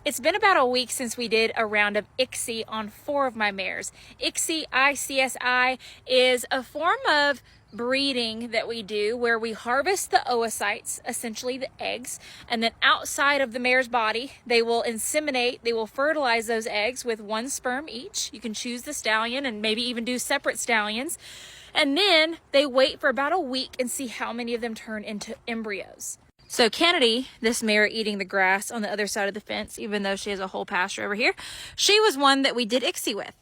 It's been about a week since we did a round of ICSI on 4 of my mares. ICSI, ICSI, is a form of breeding that we do where we harvest the oocytes, essentially the eggs, and then outside of the mare's body, they will inseminate, they will fertilize those eggs with 1 sperm each. You can choose the stallion and maybe even do separate stallions. And then they wait for about a week and see how many of them turn into embryos. So Kennedy, this mare eating the grass on the other side of the fence, even though she has a whole pasture over here, she was one that we did ICSI with.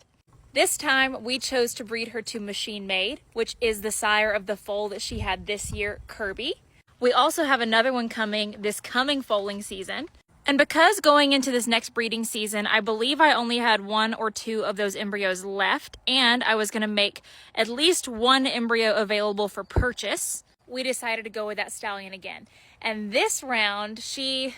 This time we chose to breed her to machine made, which is the sire of the foal that she had this year, Kirby. We also have another one coming this coming foaling season. And because going into this next breeding season, I believe I only had 1 or 2 of those embryos left, and I was gonna make at least 1 embryo available for purchase, we decided to go with that stallion again. And this round, she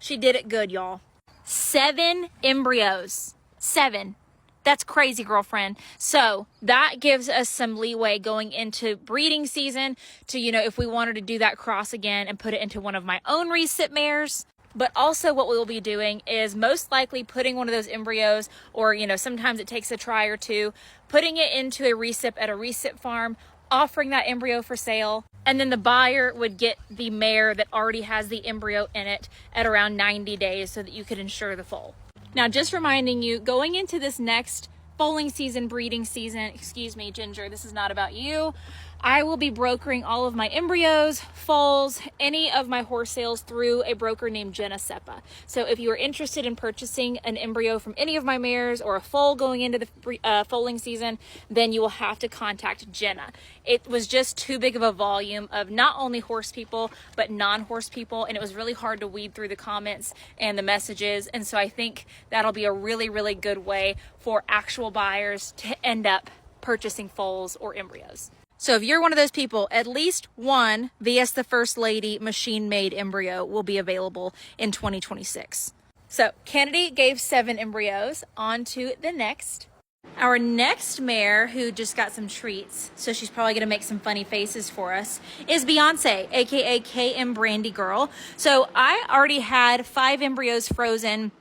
did it good, y'all. 7 embryos, 7. That's crazy, girlfriend. So that gives us some leeway going into breeding season to, if we wanted to do that cross again and put it into one of my own recipmares. But also what we will be doing is most likely putting one of those embryos, or, sometimes it takes a try or 2, putting it into a recip at a recip farm, offering that embryo for sale, and then the buyer would get the mare that already has the embryo in it at around 90 days so that you could insure the foal. Now, just reminding you, going into this next foaling season, breeding season, excuse me, Ginger, this is not about you. I will be brokering all of my embryos, foals, any of my horse sales through a broker named Jenna Seppa. So if you are interested in purchasing an embryo from any of my mares or a foal going into the foaling season, then you will have to contact Jenna. It was just too big of a volume of not only horse people, but non-horse people. And it was really hard to weed through the comments and the messages. And so I think that'll be a really, really good way for actual buyers to end up purchasing foals or embryos. So if you're one of those people, at least 1 VS the First Lady machine-made embryo will be available in 2026. So Kennedy gave 7 embryos. On to the next. Our next mare, who just got some treats, so she's probably going to make some funny faces for us, is Beyonce, aka KM Brandy Girl. So I already had 5 embryos frozen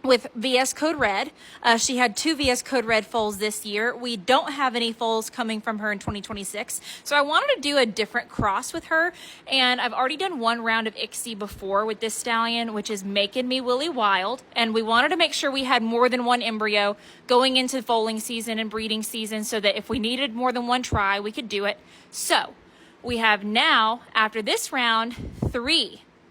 with VS Code Red. She had 2 VS Code Red foals this year. We don't have any foals coming from her in 2026. So I wanted to do a different cross with her. And I've already done 1 round of ICSI before with this stallion, which is Making Me Willy Wild. And we wanted to make sure we had more than 1 embryo going into foaling season and breeding season so that if we needed more than 1 try, we could do it. So we have now, after this round, 4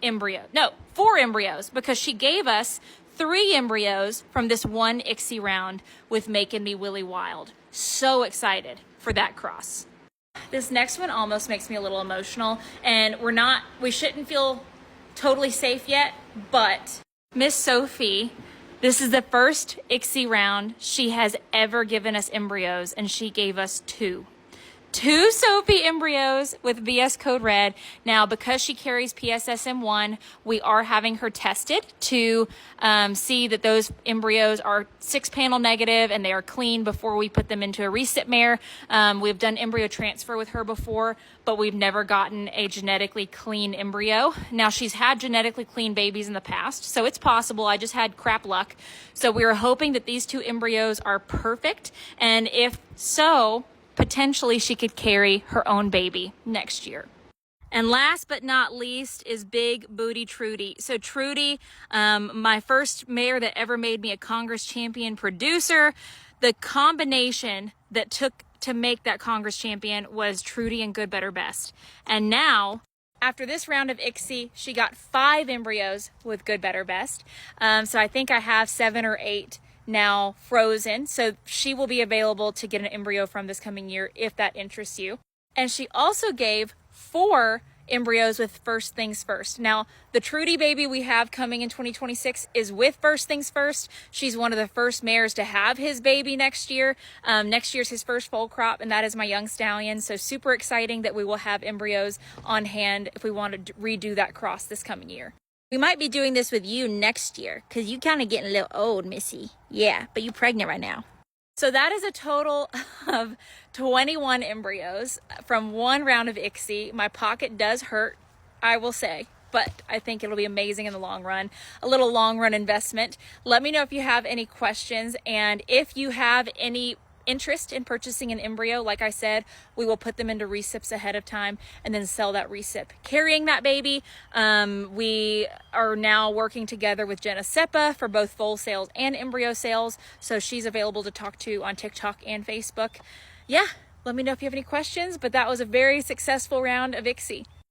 embryos, because she gave us 3 embryos from this 1 ICSI round with Making Me Willy Wild. So excited for that cross. This next one almost makes me a little emotional, and we shouldn't feel totally safe yet, but Miss Sophie, this is the first ICSI round she has ever given us embryos, and she gave us 2 Sophie embryos with VS Code Red. Now, because she carries PSSM1, we are having her tested to see that those embryos are 6-panel negative and they are clean before we put them into a recipmare. We've done embryo transfer with her before, but we've never gotten a genetically clean embryo. Now, she's had genetically clean babies in the past, so it's possible. I just had crap luck. So we are hoping that these 2 embryos are perfect, and if so, potentially she could carry her own baby next year. And last but not least is Big Booty Trudy. So Trudy, my first mare that ever made me a Congress champion producer. The combination that took to make that Congress champion was Trudy and Good, Better, Best. And now, after this round of ICSI, she got 5 embryos with Good, Better, Best. So I think I have 7 or 8 now frozen, so she will be available to get an embryo from this coming year if that interests you. And she also gave 4 embryos with First Things First. Now, the Trudy baby we have coming in 2026 is with First Things First. She's one of the first mares to have his baby next year. Next year's his first foal crop, and that is my young stallion. So super exciting that we will have embryos on hand if we want to redo that cross this coming year. We might be doing this with you next year because you kind of getting a little old, Missy. Yeah, but you're pregnant right now. So that is a total of 21 embryos from 1 round of ICSI. My pocket does hurt, I will say. but I think it'll be amazing in the long run. A little long run investment. Let me know if you have any questions, and if you have any interest in purchasing an embryo, like I said, we will put them into recips ahead of time and then sell that recip. Carrying that baby, we are now working together with Jenna Seppa for both foal sales and embryo sales, so she's available to talk to on TikTok and Facebook. Yeah, let me know if you have any questions, but that was a very successful round of ICSI.